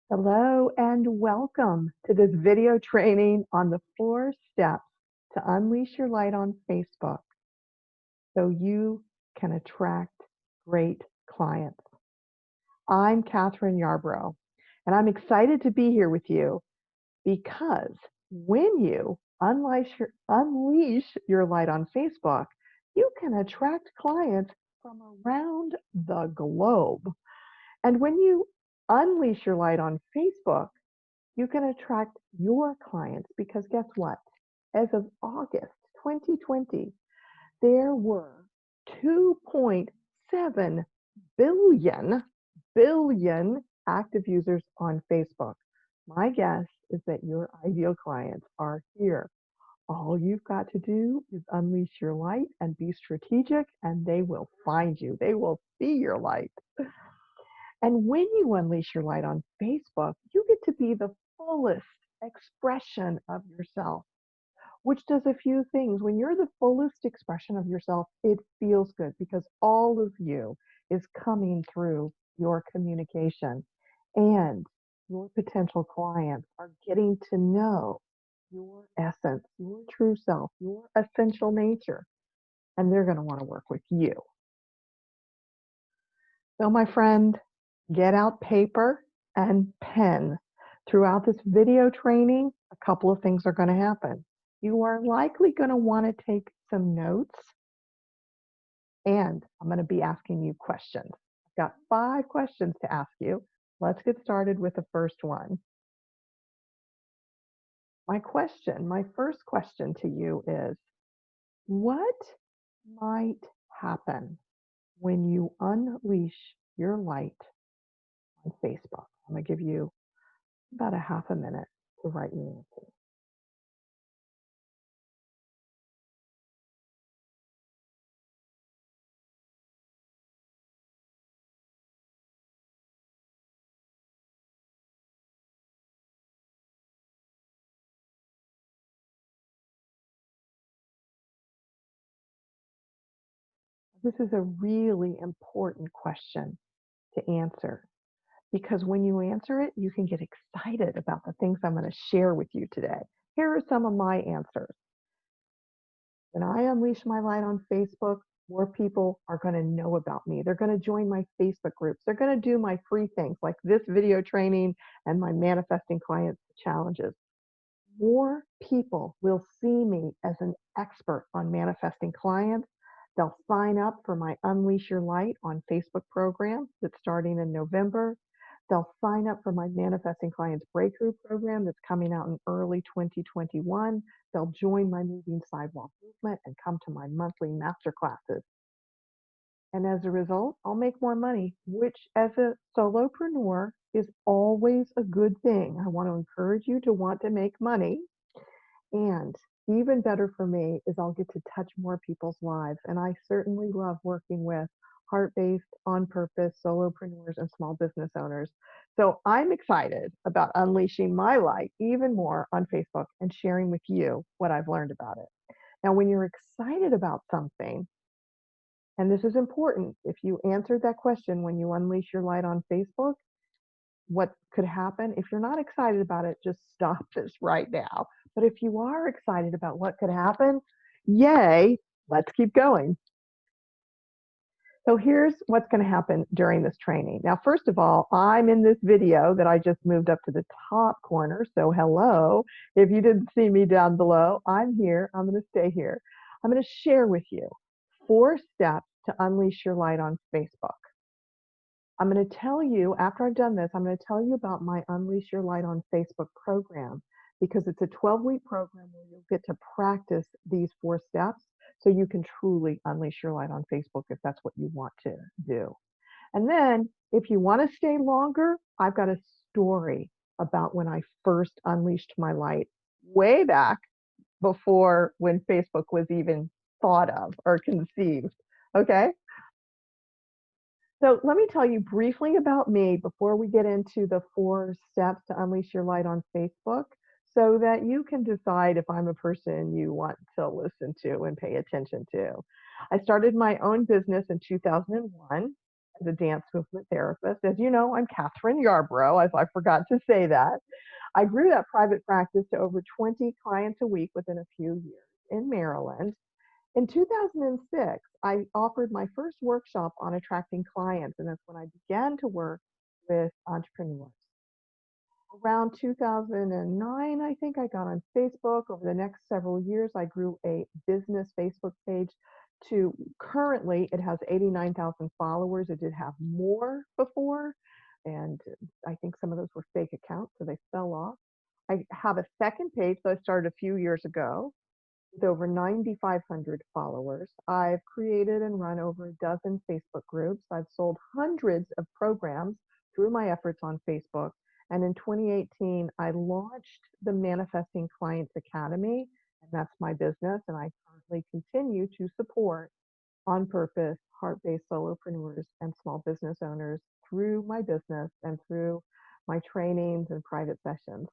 Hello and welcome to this video training on the 4 steps to unleash your light on Facebook so you can attract great clients. I'm Kathryn Yarborough, and I'm excited to be here with you because when you unleash your light on Facebook, you can attract clients from around the globe. And when you unleash your light on Facebook, you can attract your clients because guess what? As of August 2020, there were 2.7 billion active users on Facebook. My guess is that your ideal clients are here. All you've got to do is unleash your light and be strategic, and they will find you. They will see your light. And when you unleash your light on Facebook, you get to be the fullest expression of yourself, which does a few things. When you're the fullest expression of yourself, it feels good because all of you is coming through your communication. And your potential clients are getting to know your essence, your true self, your essential nature, and they're going to want to work with you. So, my friend, get out paper and pen. Throughout this video training, a couple of things are going to happen. You are likely going to want to take some notes, and I'm going to be asking you questions. I've got 5 questions to ask you. Let's get started with the first one. My first question to you is, what might happen when you unleash your light on Facebook? I'm going to give you about a half a minute to write your answer. This is a really important question to answer because when you answer it, you can get excited about the things I'm going to share with you today. Here are some of my answers. When I unleash my light on Facebook, more people are going to know about me. They're going to join my Facebook groups. They're going to do my free things like this video training and my manifesting clients challenges. More people will see me as an expert on manifesting clients. They'll sign up for my Unleash Your Light on Facebook program that's starting in November. They'll sign up for my Manifesting Clients Breakthrough program that's coming out in early 2021. They'll join my Moving Sidewalk movement and come to my monthly masterclasses. And as a result, I'll make more money, which as a solopreneur is always a good thing. I want to encourage you to want to make money. And even better for me is I'll get to touch more people's lives. And I certainly love working with heart-based, on-purpose solopreneurs and small business owners. So I'm excited about unleashing my light even more on Facebook and sharing with you what I've learned about it. Now, when you're excited about something, and this is important, if you answered that question when you unleash your light on Facebook, what could happen? If you're not excited about it, just stop this right now. But if you are excited about what could happen, yay, let's keep going. So here's what's going to happen during this training. Now, first of all, I'm in this video that I just moved up to the top corner. So hello, if you didn't see me down below, I'm here. I'm going to stay here. I'm going to share with you 4 steps to unleash your light on Facebook. I'm going to tell you, after I've done this, I'm going to tell you about my Unleash Your Light on Facebook program because it's a 12-week program where you'll get to practice these 4 steps so you can truly unleash your light on Facebook if that's what you want to do. And then if you want to stay longer, I've got a story about when I first unleashed my light way back before when Facebook was even thought of or conceived. Okay? So let me tell you briefly about me before we get into the 4 steps to unleash your light on Facebook so that you can decide if I'm a person you want to listen to and pay attention to. I started my own business in 2001, as a dance movement therapist. As you know, I'm Kathryn Yarborough, as I forgot to say that. I grew that private practice to over 20 clients a week within a few years in Maryland. In 2006, I offered my first workshop on attracting clients, and that's when I began to work with entrepreneurs. Around 2009, I think I got on Facebook. Over the next several years, I grew a business Facebook page to currently it has 89,000 followers. It did have more before, and I think some of those were fake accounts, so they fell off. I have a second page that I started a few years ago with over 9,500 followers. I've created and run over a dozen Facebook groups. I've sold hundreds of programs through my efforts on Facebook. And in 2018, I launched the Manifesting Clients Academy, and that's my business. And I currently continue to support on purpose, heart-based solopreneurs and small business owners through my business and through my trainings and private sessions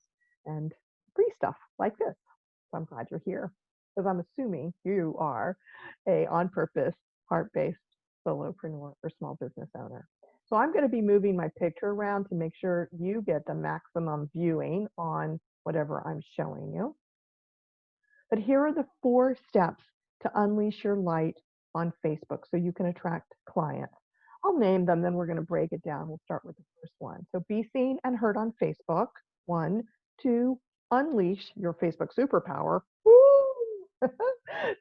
and free stuff like this. So I'm glad you're here because I'm assuming you are a on purpose, heart-based solopreneur or small business owner. So I'm going to be moving my picture around to make sure you get the maximum viewing on whatever I'm showing you. But here are the 4 steps to unleash your light on Facebook so you can attract clients. I'll name them, then we're going to break it down. We'll start with the first one. So be seen and heard on Facebook. 1, 2, unleash your Facebook superpower. Woo!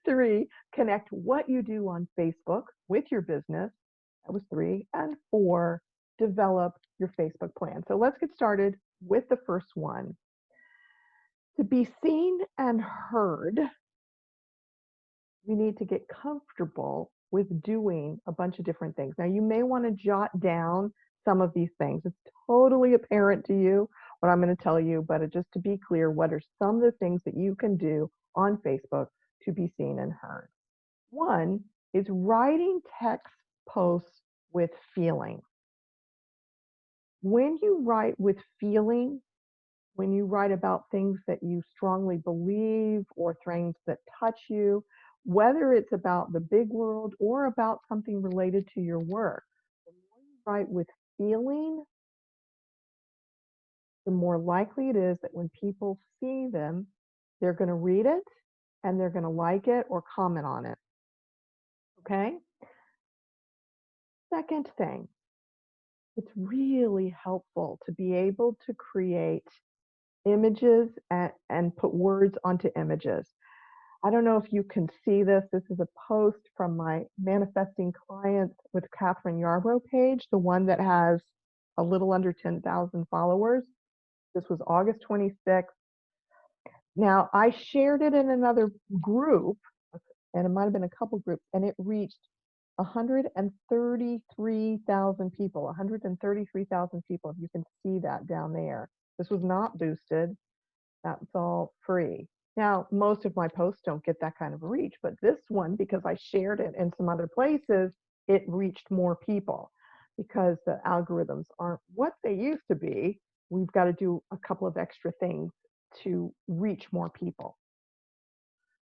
3, connect what you do on Facebook with your business. That was 3. And 4, develop your Facebook plan. So let's get started with the first one. To be seen and heard, you need to get comfortable with doing a bunch of different things. Now, you may want to jot down some of these things. It's totally apparent to you what I'm going to tell you, but just to be clear, what are some of the things that you can do on Facebook to be seen and heard? 1 is writing text posts with feeling. When you write with feeling, when you write about things that you strongly believe or things that touch you, whether it's about the big world or about something related to your work, the more you write with feeling, the more likely it is that when people see them, they're going to read it and they're going to like it or comment on it. Okay? Second thing, it's really helpful to be able to create images and put words onto images. I don't know if you can see this. This is a post from my Manifesting Clients with Kathryn Yarborough page, the one that has a little under 10,000 followers. This was August 26th. Now, I shared it in another group, and it might have been a couple groups, and it reached 133,000 people, 133,000 people, if you can see that down there. This was not boosted. That's all free. Now, most of my posts don't get that kind of reach, but this one, because I shared it in some other places, it reached more people because the algorithms aren't what they used to be. We've got to do a couple of extra things to reach more people.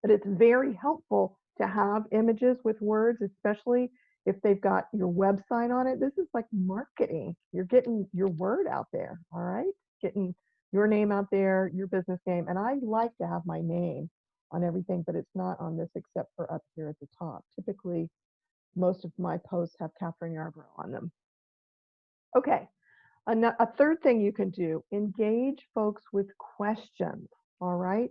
But it's very helpful to have images with words, especially if they've got your website on it. This is like marketing. You're getting your word out there, all right? Getting your name out there, your business name. And I like to have my name on everything, but it's not on this except for up here at the top. Typically, most of my posts have Kathryn Yarborough on them. Okay, a third thing you can do, engage folks with questions, all right?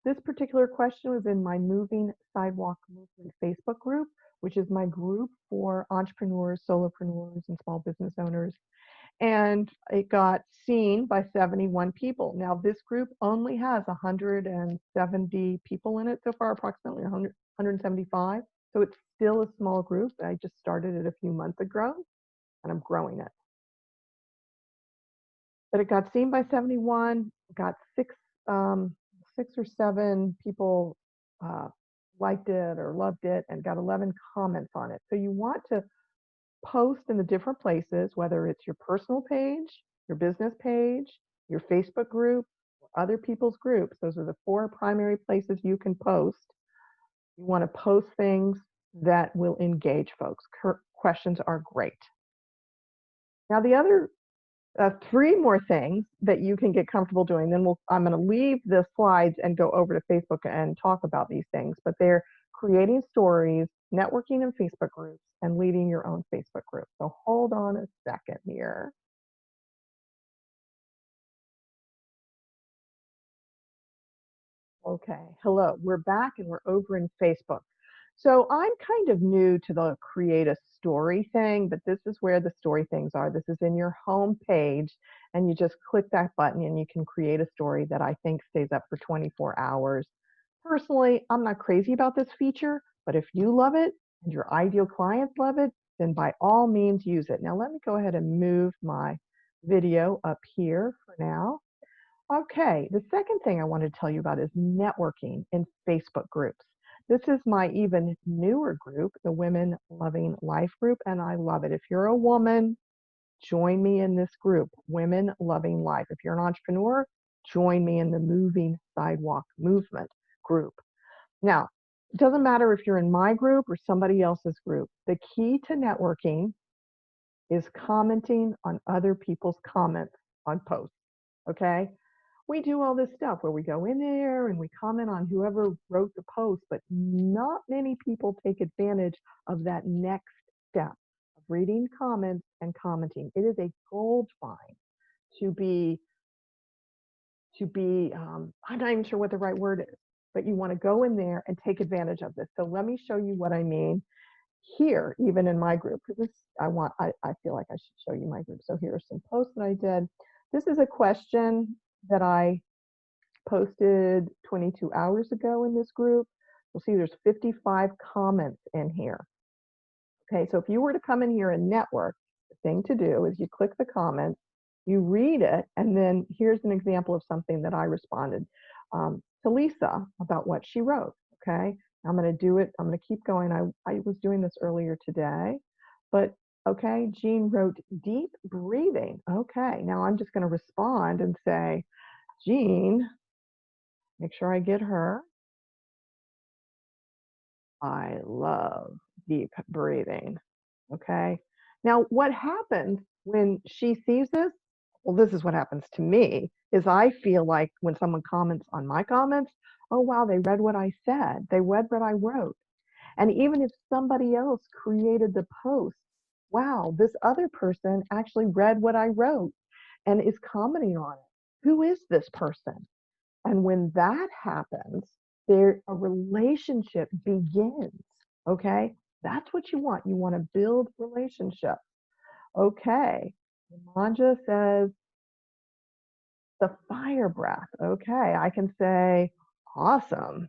This particular question was in my Moving Sidewalk Movement Facebook group, which is my group for entrepreneurs, solopreneurs, and small business owners. And it got seen by 71 people. Now, this group only has 170 people in it so far, approximately 175. So it's still a small group. I just started it a few months ago, and I'm growing it. But it got seen by 71, got 6 or 7 people liked it or loved it, and got 11 comments on it. So you want to post in the different places, whether it's your personal page, your business page, your Facebook group, or other people's groups. Those are the 4 primary places you can post. You want to post things that will engage folks. Questions are great. Now, the other three more things that you can get comfortable doing, then I'm going to leave the slides and go over to Facebook and talk about these things, but they're creating stories, networking in Facebook groups, and leading your own Facebook group. So hold on a second here. Okay, hello, we're back and we're over in Facebook. So I'm kind of new to the create a story thing, but this is where the story things are. This is in your home page, and you just click that button and you can create a story that I think stays up for 24 hours. Personally, I'm not crazy about this feature, but if you love it and your ideal clients love it, then by all means use it. Now let me go ahead and move my video up here for now. Okay, the second thing I want to tell you about is networking in Facebook groups. This is my even newer group, the Women Loving Life group, and I love it. If you're a woman, join me in this group, Women Loving Life. If you're an entrepreneur, join me in the Moving Sidewalk Movement group. Now, it doesn't matter if you're in my group or somebody else's group. The key to networking is commenting on other people's comments on posts, okay? We do all this stuff where we go in there and we comment on whoever wrote the post, but not many people take advantage of that next step of reading comments and commenting. It is a gold mine to be, I'm not even sure what the right word is, but you want to go in there and take advantage of this. So let me show you what I mean here, even in my group, because this, I feel like I should show you my group. So here are some posts that I did. This is a question that I posted 22 hours ago in this group. You'll see there's 55 comments in here. Okay, so if you were to come in here and network, the thing to do is you click the comments, you read it, and then here's an example of something that I responded to Lisa about what she wrote. Okay, I'm going to do it. I'm going to keep going. I was doing this earlier today, but okay, Jean wrote deep breathing. Okay, now I'm just going to respond and say, Jean, make sure I get her. I love deep breathing. Okay. Now, what happens when she sees this? Well, this is what happens to me is I feel like when someone comments on my comments, oh, wow, they read what I said. They read what I wrote. And even if somebody else created the post, wow, this other person actually read what I wrote and is commenting on it. Who is this person? And when that happens, there a relationship begins. Okay, that's what you want. You want to build relationships. Okay, Manja says the fire breath. Okay, I can say awesome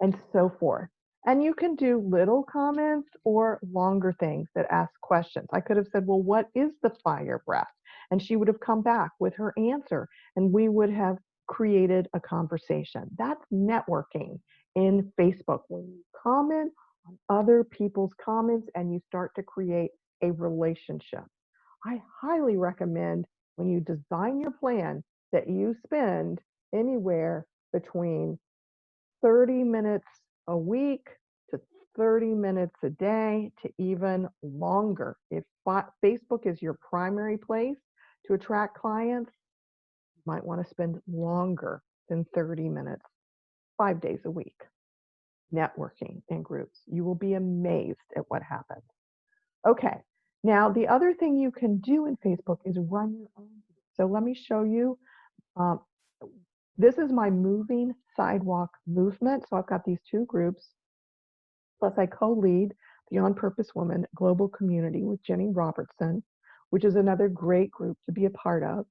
and so forth. And you can do little comments or longer things that ask questions. I could have said, well, what is the fire breath? And she would have come back with her answer, and we would have created a conversation. That's networking in Facebook. When you comment on other people's comments and you start to create a relationship. I highly recommend when you design your plan that you spend anywhere between 30 minutes a week to 30 minutes a day to even longer. If Facebook is your primary place to attract clients, you might want to spend longer than 30 minutes, 5 days a week, networking in groups. You will be amazed at what happens. Okay, now the other thing you can do in Facebook is run your own group. So let me show you. Um, This is my moving sidewalk movement. So I've got these two groups. Plus I co-lead the On Purpose Woman Global Community with Jenny Robertson, which is another great group to be a part of.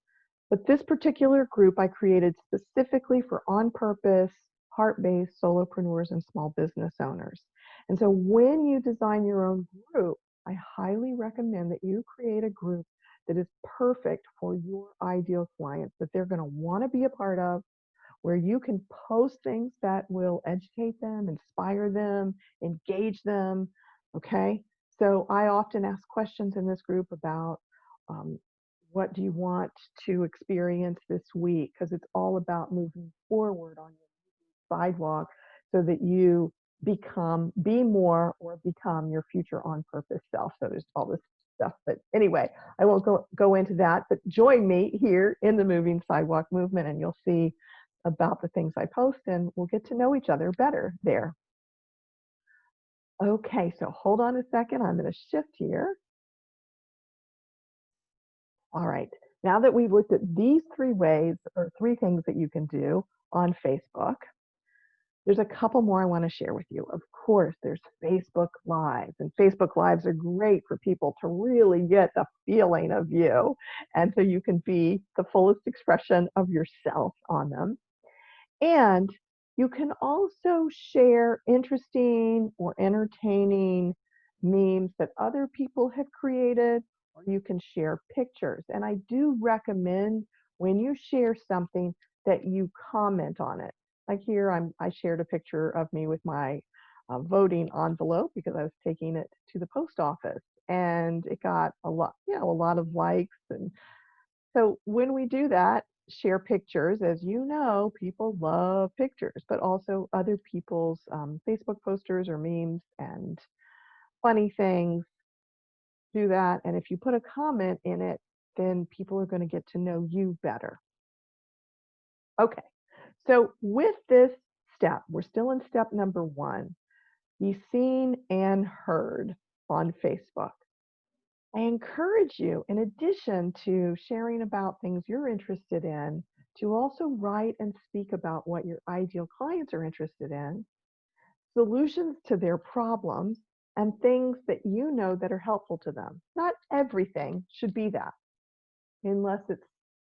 But this particular group I created specifically for on purpose, heart-based solopreneurs and small business owners. And so when you design your own group, I highly recommend that you create a group that is perfect for your ideal clients, that they're going to want to be a part of, where you can post things that will educate them, inspire them, engage them. Okay. So I often ask questions in this group about what do you want to experience this week? Because it's all about moving forward on your sidewalk so that you be more, or become your future on purpose self. So there's all this stuff. But anyway, I won't go into that, but join me here in the Moving Sidewalk Movement, and you'll see about the things I post, and we'll get to know each other better there. Okay, so hold on a second. I'm going to shift here. All right. Now that we've looked at these 3 ways, or 3 things that you can do on Facebook, there's a couple more I want to share with you. Of course, there's Facebook Lives, and Facebook Lives are great for people to really get the feeling of you, and so you can be the fullest expression of yourself on them. And you can also share interesting or entertaining memes that other people have created, or you can share pictures. And I do recommend, when you share something, that you comment on it. Like here, I shared a picture of me with my voting envelope because I was taking it to the post office, and it got a lot of likes. And so when we do that, share pictures, as you know, people love pictures, but also other people's Facebook posters or memes and funny things. Do that. And if you put a comment in it, then people are going to get to know you better. Okay. So with this step, we're still in step number 1, be seen and heard on Facebook. I encourage you, in addition to sharing about things you're interested in, to also write and speak about what your ideal clients are interested in, solutions to their problems, and things that you know that are helpful to them. Not everything should be that, unless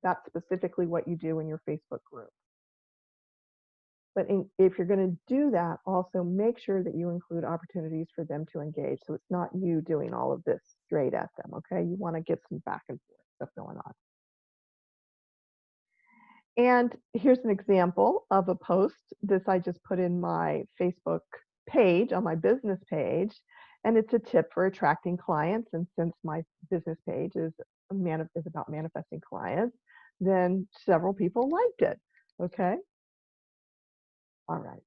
that's specifically what you do in your Facebook group. But if you're going to do that, also make sure that you include opportunities for them to engage. So it's not you doing all of this straight at them, okay? You want to get some back and forth stuff going on. And here's an example of a post. This I just put in my Facebook page, on my business page, and it's a tip for attracting clients. And since my business page is about manifesting clients, then several people liked it, okay? All right.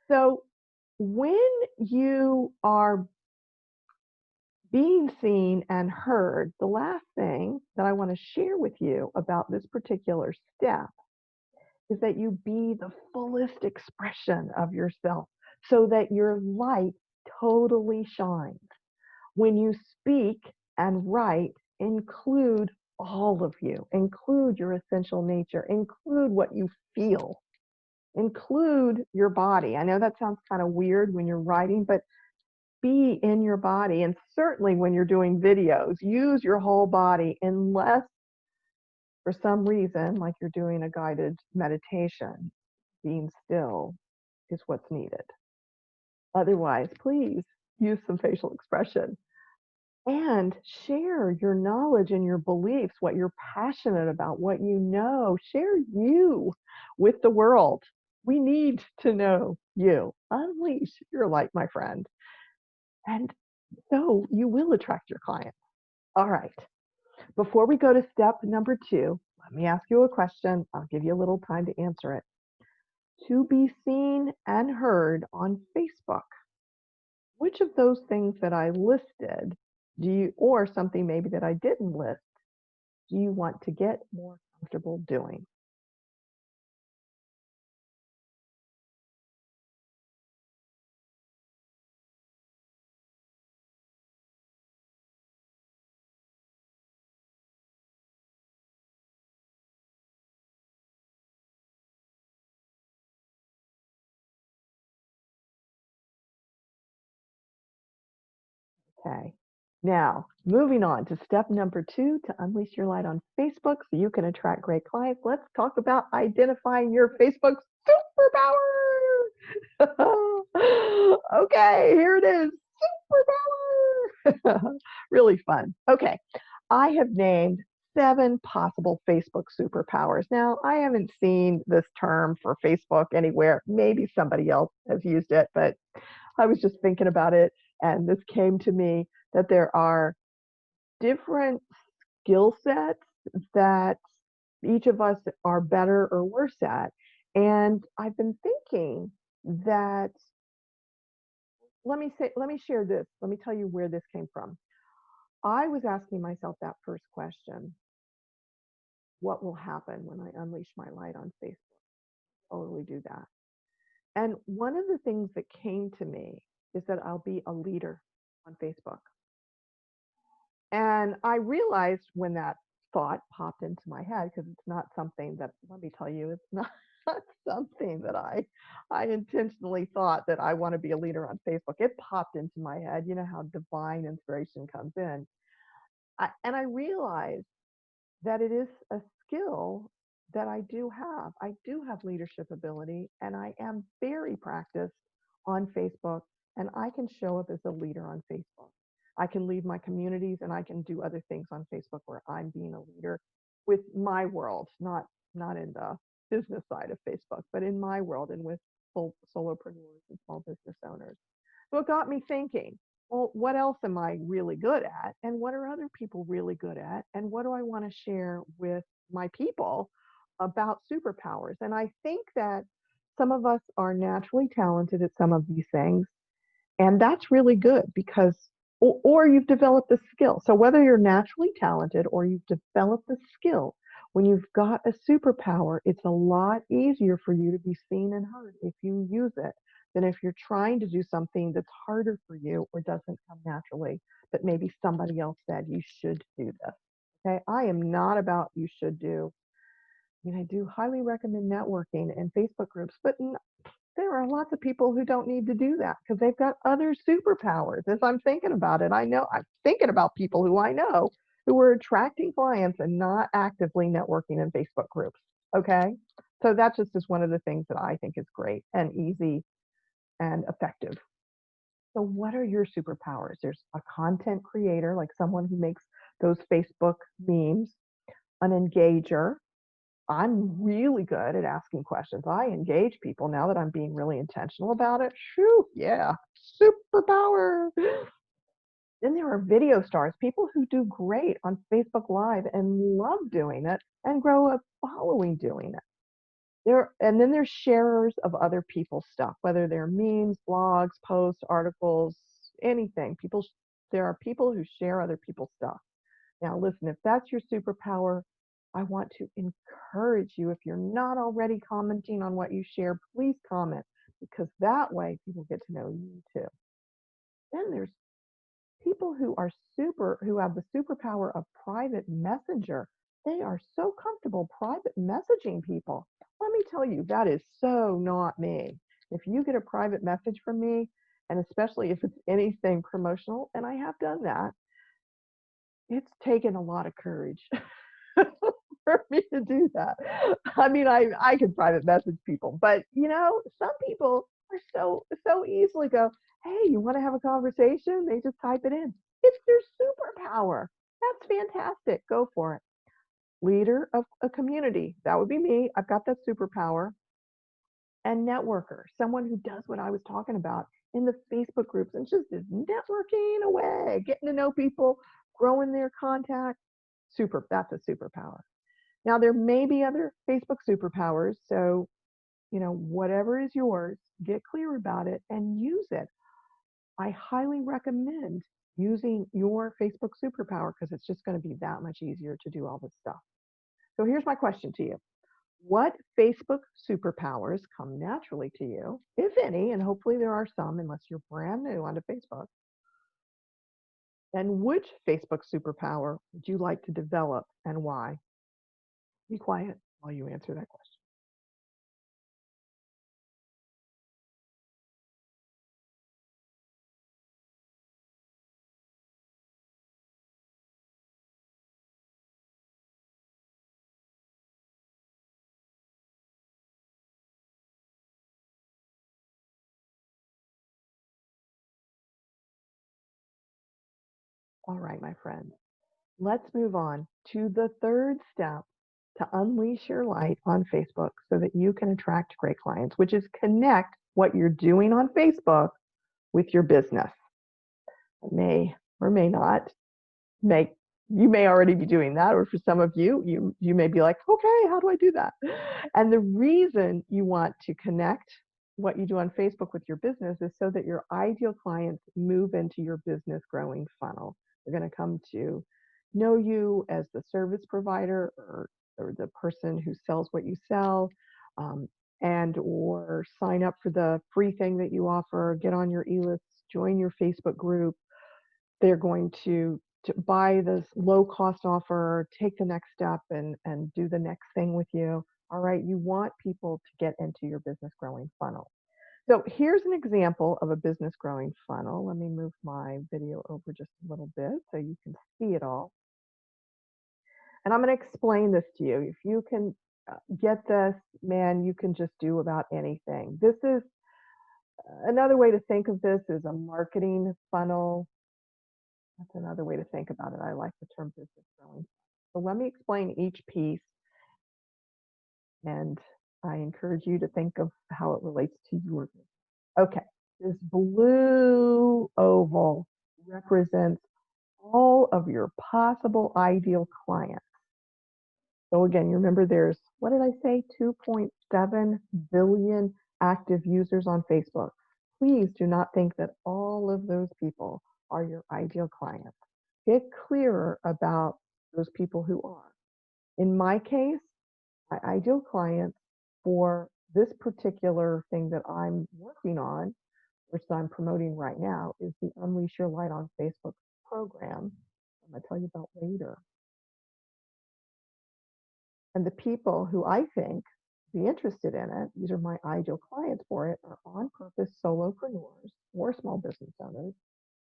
So when you are being seen and heard, the last thing that I want to share with you about this particular step is that you be the fullest expression of yourself, so that your light totally shines. When you speak and write, include all of you, include your essential nature, include what you feel, include your body. I know that sounds kind of weird when you're writing, but be in your body. And certainly when you're doing videos, use your whole body, unless for some reason, like you're doing a guided meditation, being still is what's needed. Otherwise, please use some facial expression and share your knowledge and your beliefs, what you're passionate about, what you know. Share you with the world. We need to know you. Unleash your light, my friend. And so you will attract your clients. All right. Before we go to step number 2, let me ask you a question. I'll give you a little time to answer it. To be seen and heard on Facebook, which of those things that I listed or something maybe that I didn't list, do you want to get more comfortable doing? Okay. Now, moving on to step number 2, to unleash your light on Facebook so you can attract great clients. Let's talk about identifying your Facebook superpower. Okay, here it is. Superpower. Really fun. Okay. I have named 7 possible Facebook superpowers. Now, I haven't seen this term for Facebook anywhere. Maybe somebody else has used it, but I was just thinking about it, and this came to me, that there are different skill sets that each of us are better or worse at. And I've been thinking that let me share this. Let me tell you where this came from. I was asking myself that first question: what will happen when I unleash my light on Facebook? Totally do that. And one of the things that came to me is that I'll be a leader on Facebook. And I realized when that thought popped into my head, because it's not something that, let me tell you, it's not something that I intentionally thought that I want to be a leader on Facebook. It popped into my head. You know how divine inspiration comes in. And I realized that it is a skill that I do have. I do have leadership ability, and I am very practiced on Facebook, and I can show up as a leader on Facebook. I can lead my communities, and I can do other things on Facebook where I'm being a leader with my world, not in the business side of Facebook, but in my world and with solopreneurs and small business owners. So it got me thinking, well, what else am I really good at? And what are other people really good at? And what do I want to share with my people about superpowers? And I think that some of us are naturally talented at some of these things. And that's really good because, or you've developed a skill. So whether you're naturally talented or you've developed a skill, when you've got a superpower, it's a lot easier for you to be seen and heard if you use it than if you're trying to do something that's harder for you or doesn't come naturally, but maybe somebody else said you should do this. Okay. I am not about you should do. I mean, I do highly recommend networking and Facebook groups, but there are lots of people who don't need to do that because they've got other superpowers. As I'm thinking about it, I'm thinking about people who I know who are attracting clients and not actively networking in Facebook groups. Okay. So that just is one of the things that I think is great and easy and effective. So, what are your superpowers? There's a content creator, like someone who makes those Facebook memes, an engager. I'm really good at asking questions. I engage people now that I'm being really intentional about it. Shoo, yeah, superpower. Then there are video stars, people who do great on Facebook Live and love doing it and grow a following doing it. And then there's sharers of other people's stuff, whether they're memes, blogs, posts, articles, anything. There are people who share other people's stuff. Now, listen, if that's your superpower, I want to encourage you. If you're not already commenting on what you share, please comment because that way people get to know you too. Then there's people who have the superpower of private messenger. They are so comfortable private messaging people. Let me tell you, that is so not me. If you get a private message from me, and especially if it's anything promotional, and I have done that, it's taken a lot of courage for me to do that. I mean, I can private message people, but some people are so easily go, hey, you want to have a conversation? They just type it in. It's their superpower. That's fantastic. Go for it. Leader of a community. That would be me. I've got that superpower. And networker, someone who does what I was talking about in the Facebook groups and just is networking away, getting to know people, growing their contacts. That's a superpower. Now, there may be other Facebook superpowers. So, whatever is yours, get clear about it and use it. I highly recommend using your Facebook superpower because it's just going to be that much easier to do all this stuff. So here's my question to you. What Facebook superpowers come naturally to you, if any, and hopefully there are some unless you're brand new onto Facebook, and which Facebook superpower would you like to develop and why? Be quiet while you answer that question. All right, my friend. Let's move on to the third step to unleash your light on Facebook so that you can attract great clients, which is connect what you're doing on Facebook with your business. It may or may not make you may already be doing that, or for some of you may be like, okay, how do I do that? And the reason you want to connect what you do on Facebook with your business is so that your ideal clients move into your business growing funnel. They're going to come to know you as the service provider or the person who sells what you sell, um, and or sign up for the free thing that you offer, get on your e-list, join your Facebook group. They're going to buy this low cost offer, take the next step and do the next thing with you. All right, you want people to get into your business growing funnel. So here's an example of a business growing funnel. Let me move my video over just a little bit so you can see it all. And I'm going to explain this to you. If you can get this, man, you can just do about anything. This is another way to think of this is a marketing funnel. That's another way to think about it. I like the term business growing. So let me explain each piece, and I encourage you to think of how it relates to your business. Okay, this blue oval represents all of your possible ideal clients. So again, you remember there's, what did I say, 2.7 billion active users on Facebook. Please do not think that all of those people are your ideal clients. Get clearer about those people who are. In my case, my ideal clients for this particular thing that I'm working on, which I'm promoting right now, is the Unleash Your Light on Facebook program. I'm going to tell you about later. And the people who I think be interested in it, these are my ideal clients for it, are on-purpose solopreneurs or small business owners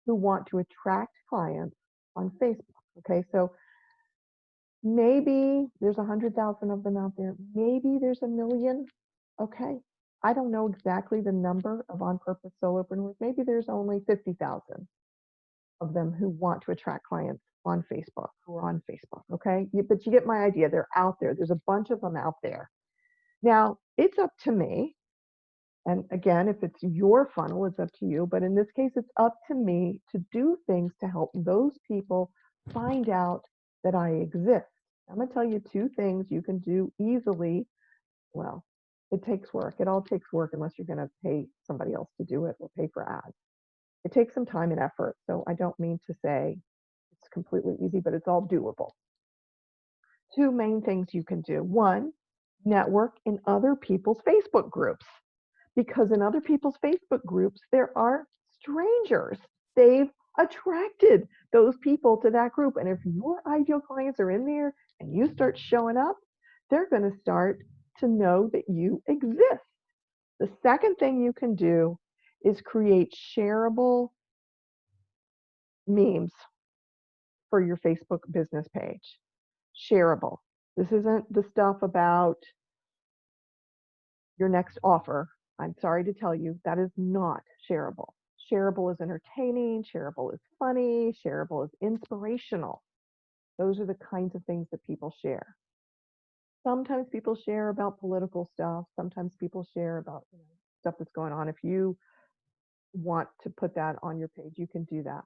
who want to attract clients on Facebook. Okay, so maybe there's 100,000 of them out there. Maybe there's 1 million. Okay, I don't know exactly the number of on-purpose solopreneurs. Maybe there's only 50,000 of them who want to attract clients on Facebook, who are on Facebook. Okay, but you get my idea. They're out there. There's a bunch of them out there. Now, it's up to me. And again, if it's your funnel, it's up to you. But in this case, it's up to me to do things to help those people find out that I exist. I'm going to tell you 2 things you can do easily. Well, it takes work. It all takes work unless you're going to pay somebody else to do it or pay for ads. It takes some time and effort. So I don't mean to say it's completely easy, but it's all doable. 2 main things you can do. 1, network in other people's Facebook groups. Because in other people's Facebook groups, there are strangers. They've attracted those people to that group. And if your ideal clients are in there and you start showing up, they're going to start to know that you exist. The second thing you can do is create shareable memes for your Facebook business page. Shareable. This isn't the stuff about your next offer. I'm sorry to tell you, that is not shareable. Shareable is entertaining, shareable is funny, shareable is inspirational. Those are the kinds of things that people share. Sometimes people share about political stuff. Sometimes people share about stuff that's going on. If you want to put that on your page, you can do that.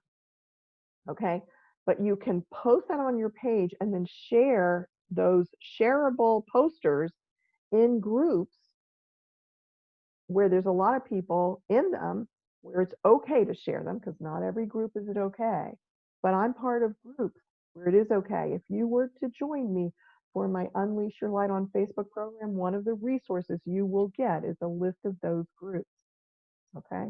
Okay? But you can post that on your page and then share those shareable posters in groups where there's a lot of people in them, where it's okay to share them, because not every group is it okay. But I'm part of groups where it is okay. If you were to join me for my Unleash Your Light on Facebook program, one of the resources you will get is a list of those groups. Okay?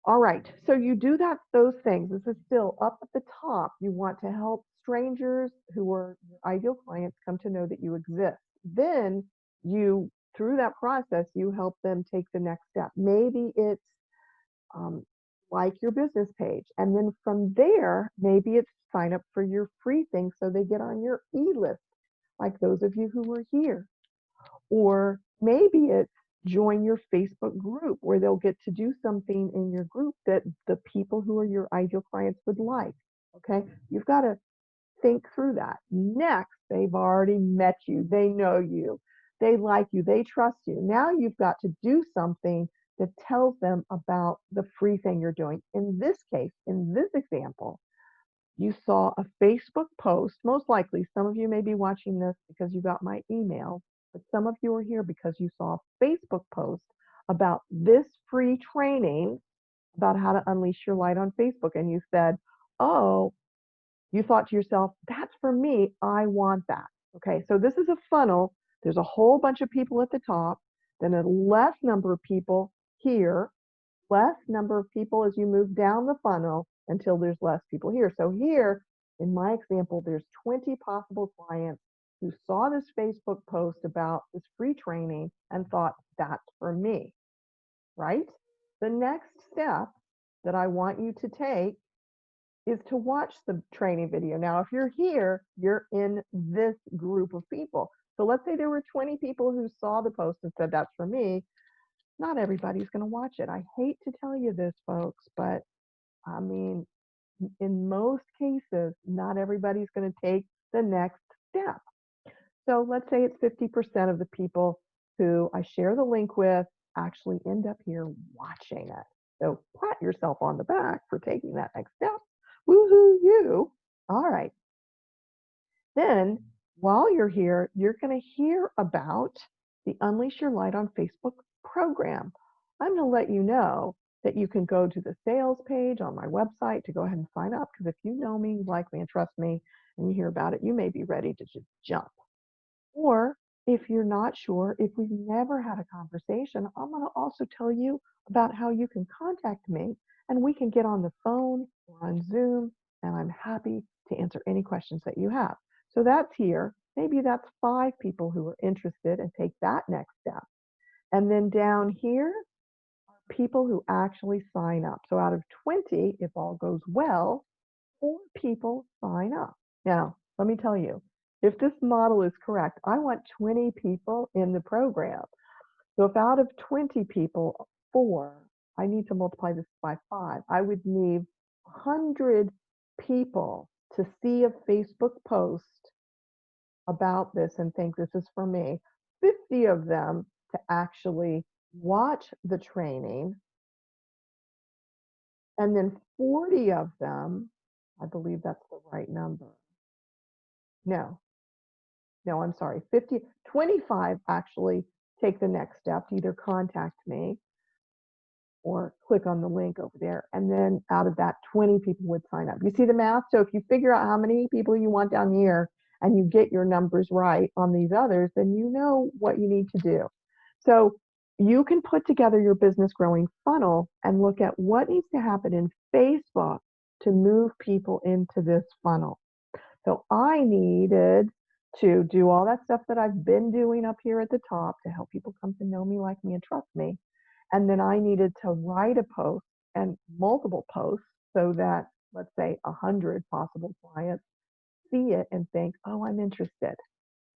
All right, so you do those things. This is still up at the top. You want to help strangers who are your ideal clients come to know that you exist. Then through that process, you help them take the next step. Maybe it's like your business page. And then from there, maybe it's sign up for your free thing so they get on your e-list, like those of you who are here. Or maybe it's join your Facebook group where they'll get to do something in your group that the people who are your ideal clients would like. Okay, you've got to think through that. Next, they've already met you. They know you. They like you. They trust you. Now you've got to do something that tells them about the free thing you're doing. In this case, in this example, you saw a Facebook post. Most likely, some of you may be watching this because you got my email, but some of you are here because you saw a Facebook post about this free training about how to unleash your light on Facebook, and you said, oh, you thought to yourself, that's for me, I want that. Okay, so this is a funnel. There's a whole bunch of people at the top, then a less number of people here, less number of people as you move down the funnel until there's less people here. So here, in my example, there's 20 possible clients who saw this Facebook post about this free training and thought, that's for me, right? The next step that I want you to take is to watch the training video. Now, if you're here, you're in this group of people. So let's say there were 20 people who saw the post and said, that's for me. Not everybody's going to watch it. I hate to tell you this, folks, but I mean, in most cases, not everybody's going to take the next step. So let's say it's 50% of the people who I share the link with actually end up here watching it. So pat yourself on the back for taking that next step. Woohoo, you. All right. Then while you're here, you're going to hear about the Unleash Your Light on Facebook program. I'm going to let you know that you can go to the sales page on my website to go ahead and sign up, because if you know me, like me, and trust me, and you hear about it, you may be ready to just jump. Or if you're not sure, if we've never had a conversation, I'm going to also tell you about how you can contact me and we can get on the phone or on Zoom, and I'm happy to answer any questions that you have. So that's here. Maybe that's 5 people who are interested and take that next step. And then down here are people who actually sign up. So out of 20, if all goes well, 4 people sign up. Now, let me tell you, if this model is correct, I want 20 people in the program. So if out of 20 people, 4, I need to multiply this by 5. I would need 100 people to see a Facebook post about this and think this is for me, 50 of them to actually watch the training, and then 40 of them, I believe that's the right number. No, I'm sorry, 50, 25 actually take the next step to either contact me or click on the link over there. And then out of that, 20 people would sign up. You see the math? So if you figure out how many people you want down here and you get your numbers right on these others, then you know what you need to do. So you can put together your business growing funnel and look at what needs to happen in Facebook to move people into this funnel. So I needed to do all that stuff that I've been doing up here at the top to help people come to know me, like me, and trust me. And then I needed to write a post and multiple posts so that, let's say, 100 possible clients see it and think, oh, I'm interested.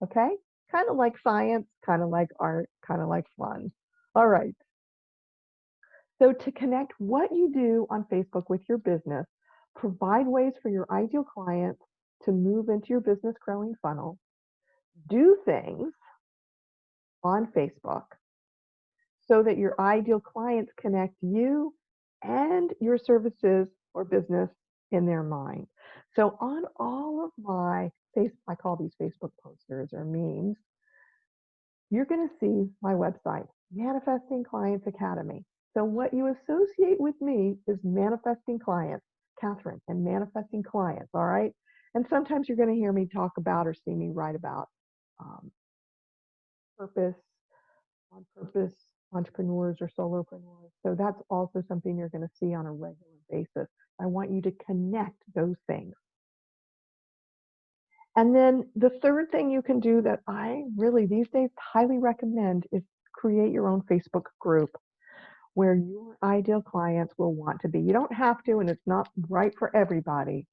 Okay? Kind of like science, kind of like art, kind of like fun. All right. So to connect what you do on Facebook with your business, provide ways for your ideal clients to move into your business growing funnel, do things on Facebook so that your ideal clients connect you and your services or business in their mind. So on all of my I call these Facebook posters or memes, you're going to see my website, Manifesting Clients Academy. So what you associate with me is manifesting clients, Kathryn, and manifesting clients, all right? And sometimes you're going to hear me talk about or see me write about purpose, on purpose, entrepreneurs or solopreneurs. So that's also something you're going to see on a regular basis. I want you to connect those things. And then the third thing you can do that I really these days highly recommend is create your own Facebook group where your ideal clients will want to be. You don't have to, and it's not right for everybody,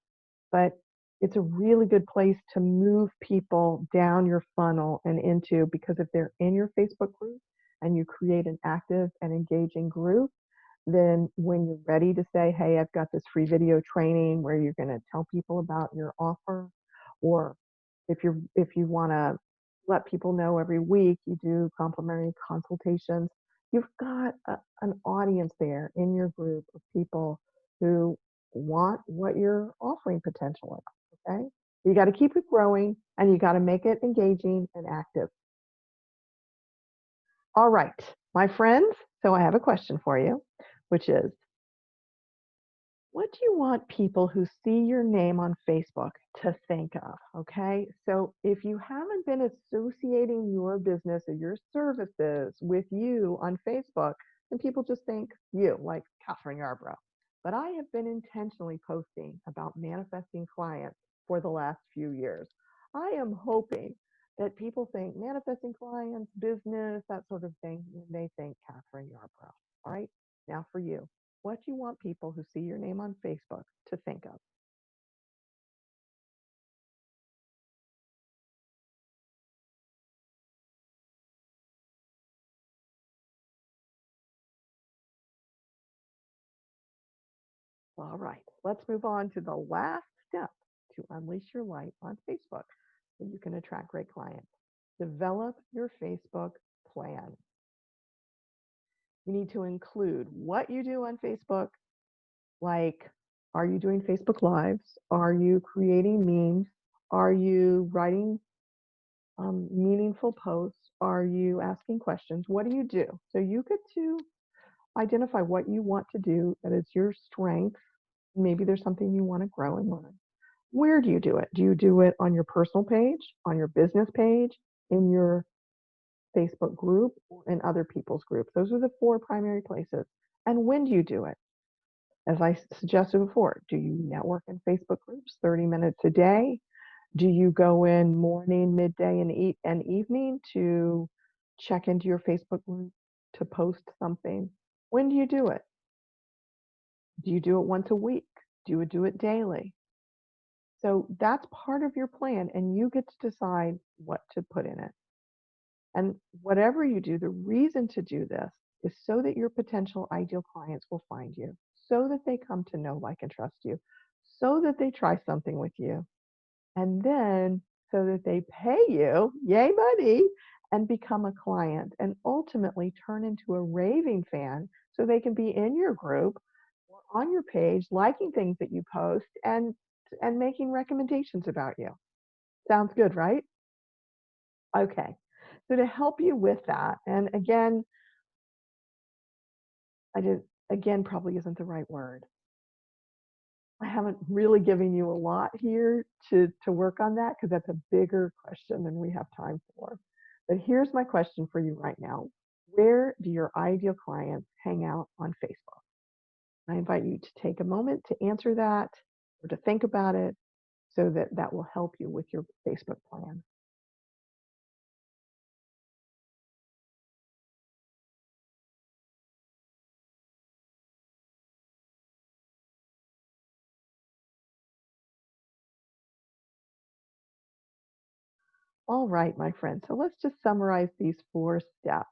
but it's a really good place to move people down your funnel and into, because if they're in your Facebook group and you create an active and engaging group, then when you're ready to say, hey, I've got this free video training where you're going to tell people about your offer, or if you want to let people know every week you do complimentary consultations, you've got an audience there in your group of people who want what you're offering potentially. Okay, you got to keep it growing and you got to make it engaging and active. All right, My friends, so I have a question for you, which is, what do you want people who see your name on Facebook to think of? Okay. So if you haven't been associating your business or your services with you on Facebook, then people just think you, like Kathryn Yarborough. But I have been intentionally posting about manifesting clients for the last few years. I am hoping that people think manifesting clients, business, that sort of thing, when they think Kathryn Yarborough. All right. Now for you. What do you want people who see your name on Facebook to think of? All right, let's move on to the last step to unleash your light on Facebook so you can attract great clients. Develop your Facebook plan. You need to include what you do on Facebook, like, are you doing Facebook Lives? Are you creating memes? Are you writing meaningful posts? Are you asking questions? What do you do? So you get to identify what you want to do that is your strength. Maybe there's something you want to grow and learn. Where do you do it? Do you do it on your personal page, on your business page, in your Facebook group, or in other people's groups? Those are the four primary places. And when do you do it? As I suggested before, do you network in Facebook groups 30 minutes a day? Do you go in morning, midday, and evening to check into your Facebook group to post something? When do you do it? Do you do it once a week? Do you do it daily? So that's part of your plan, and you get to decide what to put in it. And whatever you do, the reason to do this is so that your potential ideal clients will find you, so that they come to know, like, and trust you, so that they try something with you, and then so that they pay you, yay, money, and become a client and ultimately turn into a raving fan so they can be in your group or on your page, liking things that you post and making recommendations about you. Sounds good, right? Okay. So to help you with that, and again, I did again probably isn't the right word. I haven't really given you a lot here to work on that because that's a bigger question than we have time for. But here's my question for you right now. Where do your ideal clients hang out on Facebook? I invite you to take a moment to answer that or to think about it so that that will help you with your Facebook plan. All right, my friend. So let's just summarize these four steps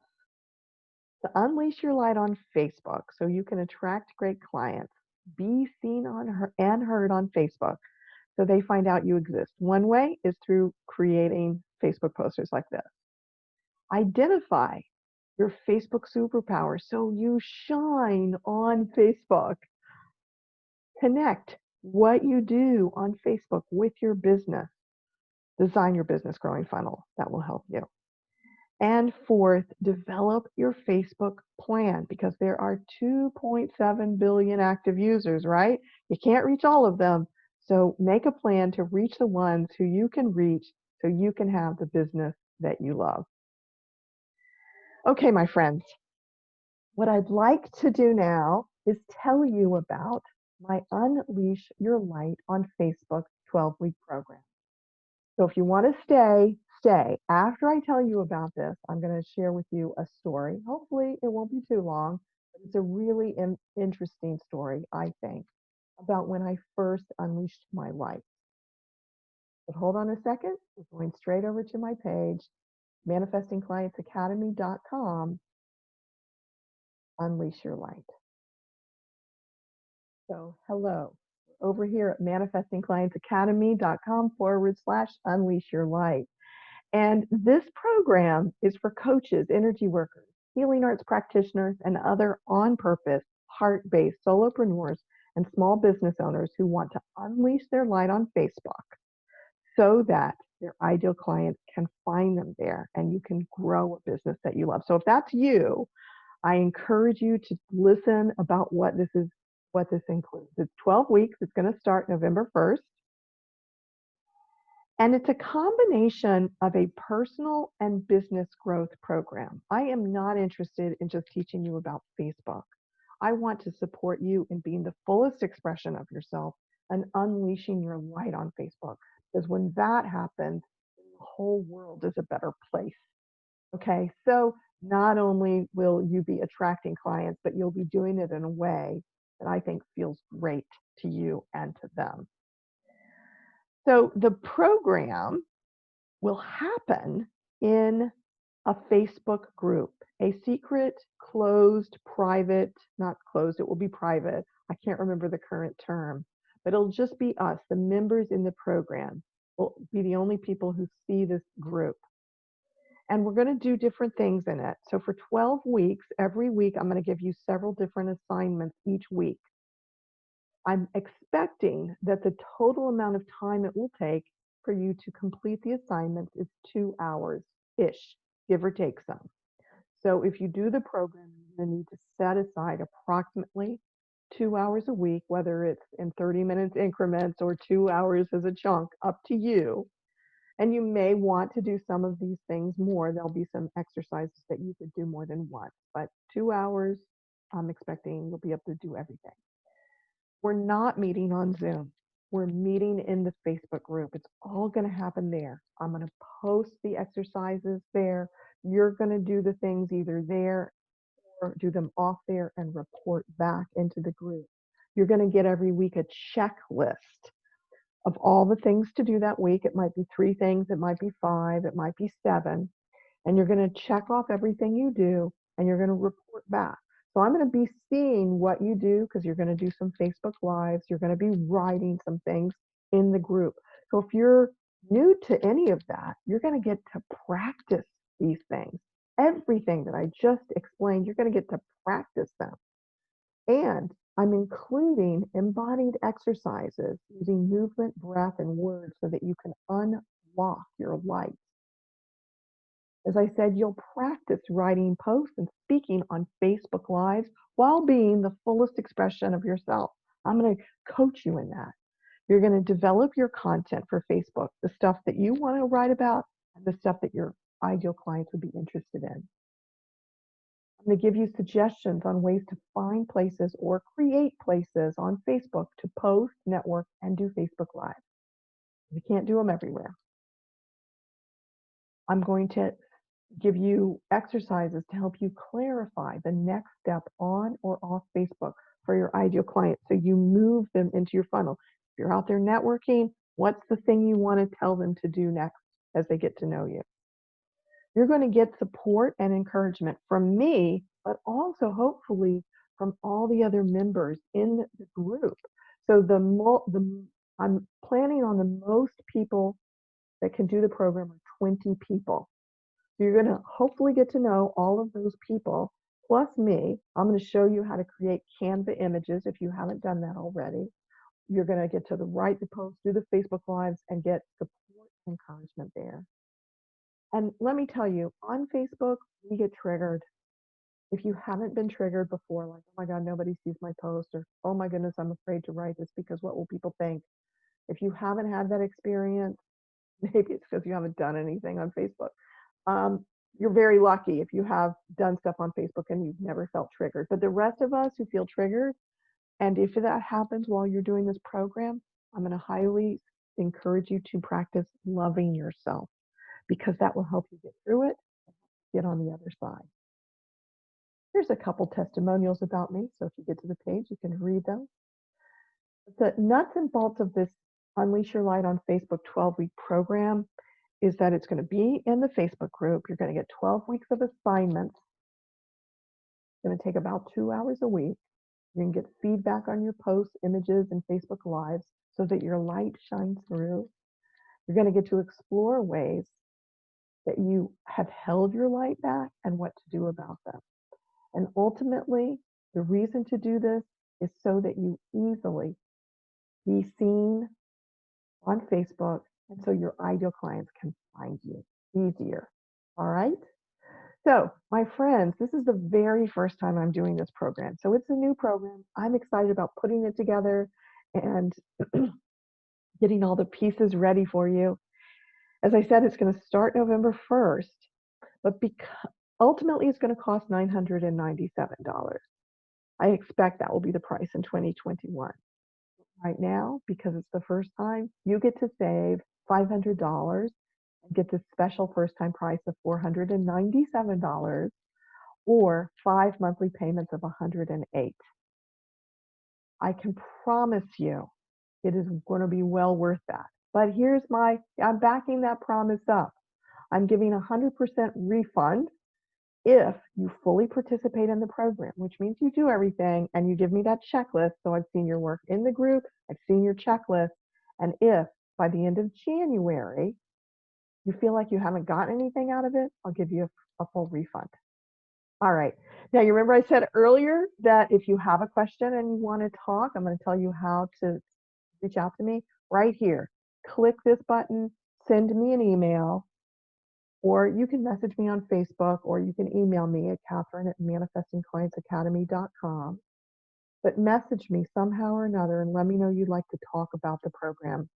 to unleash your light on Facebook so you can attract great clients. Be seen on her and heard on Facebook so they find out you exist. One way is through creating Facebook posters like this. Identify your Facebook superpower so you shine on Facebook. Connect what you do on Facebook with your business. Design your business growing funnel. That will help you. And fourth, develop your Facebook plan because there are 2.7 billion active users, right? You can't reach all of them. So make a plan to reach the ones who you can reach so you can have the business that you love. Okay, my friends, what I'd like to do now is tell you about my Unleash Your Light on Facebook 12-week program. So if you want to stay, stay. After I tell you about this, I'm going to share with you a story. Hopefully it won't be too long, but it's a really interesting story, I think, about when I first unleashed my light. But hold on a second. We're going straight over to my page, manifestingclientsacademy.com, Unleash Your Light. So hello, over here at manifestingclientsacademy.com/unleash your light. And this program is for coaches, energy workers, healing arts practitioners, and other on purpose, heart based solopreneurs and small business owners who want to unleash their light on Facebook so that their ideal clients can find them there, and you can grow a business that you love. So if that's you, I encourage you to listen about what this includes. It's 12 weeks. It's going to start November 1st. And it's a combination of a personal and business growth program. I am not interested in just teaching you about Facebook. I want to support you in being the fullest expression of yourself and unleashing your light on Facebook. Because when that happens, the whole world is a better place. Okay, so not only will you be attracting clients, but you'll be doing it in a way that I think feels great to you and to them. So the program will happen in a Facebook group, a secret, closed, private, not closed, it will be private. I can't remember the current term, but it'll just be us. The members in the program will be the only people who see this group. And we're going to do different things in it. So for 12 weeks, every week, I'm going to give you several different assignments each week. I'm expecting that the total amount of time it will take for you to complete the assignments is 2 hours-ish, give or take some. So if you do the program, you're going to need to set aside approximately 2 hours a week, whether it's in 30 minutes increments or 2 hours as a chunk, up to you. And you may want to do some of these things more. There'll be some exercises that you could do more than once, but 2 hours, I'm expecting you'll be able to do everything. We're not meeting on Zoom. We're meeting in the Facebook group. It's all going to happen there. I'm going to post the exercises there. You're going to do the things either there or do them off there and report back into the group. You're going to get every week a checklist of all the things to do that week. It might be 3 things, it might be 5, it might be 7. And you're going to check off everything you do and you're going to report back. So I'm going to be seeing what you do because you're going to do some Facebook Lives. You're going to be writing some things in the group. So if you're new to any of that, you're going to get to practice these things. Everything that I just explained, you're going to get to practice them. And I'm including embodied exercises using movement, breath, and words so that you can unlock your light. As I said, you'll practice writing posts and speaking on Facebook Lives while being the fullest expression of yourself. I'm going to coach you in that. You're going to develop your content for Facebook, the stuff that you want to write about and the stuff that your ideal clients would be interested in. I'm going to give you suggestions on ways to find places or create places on Facebook to post, network, and do Facebook Live. You can't do them everywhere. I'm going to give you exercises to help you clarify the next step on or off Facebook for your ideal client. So you move them into your funnel. If you're out there networking, what's the thing you want to tell them to do next as they get to know you? You're going to get support and encouragement from me, but also hopefully from all the other members in the group. So I'm planning on the most people that can do the program are 20 people. So you're going to hopefully get to know all of those people, plus me. I'm going to show you how to create Canva images if you haven't done that already. You're going to get to write the post, do the Facebook Lives, and get support and encouragement there. And let me tell you, on Facebook, we get triggered. If you haven't been triggered before, like, oh my God, nobody sees my post, or oh my goodness, I'm afraid to write this because what will people think? If you haven't had that experience, maybe it's because you haven't done anything on Facebook. You're very lucky if you have done stuff on Facebook and you've never felt triggered. But the rest of us who feel triggered, and if that happens while you're doing this program, I'm going to highly encourage you to practice loving yourself because that will help you get through it and get on the other side. Here's a couple testimonials about me. So if you get to the page, you can read them. The nuts and bolts of this Unleash Your Light on Facebook 12-week program is that it's going to be in the Facebook group. You're going to get 12 weeks of assignments. It's going to take about 2 hours a week. You can get feedback on your posts, images, and Facebook Lives so that your light shines through. You're going to get to explore ways that you have held your light back and what to do about them. And ultimately, the reason to do this is so that you easily be seen on Facebook And so your ideal clients can find you easier. All right? So, my friends, this is the very first time I'm doing this program. So, it's a new program. I'm excited about putting it together and getting all the pieces ready for you. As I said, it's going to start November 1st, but ultimately it's going to cost $997. I expect that will be the price in 2021. Right now, because it's the first time, you get to save $500 and get this special first time price of $497 or 5 monthly payments of $108. I can promise you it is going to be well worth that. But I'm backing that promise up. I'm giving 100% refund if you fully participate in the program, which means you do everything and you give me that checklist. So I've seen your work in the group, I've seen your checklist. And if by the end of January, you feel like you haven't gotten anything out of it, I'll give you a full refund. All right. Now, you remember I said earlier that if you have a question and you want to talk, I'm going to tell you how to reach out to me right here. Click this button, send me an email, or you can message me on Facebook, or you can email me at Kathryn@manifestingclientsacademy.com. But message me somehow or another and let me know you'd like to talk about the program.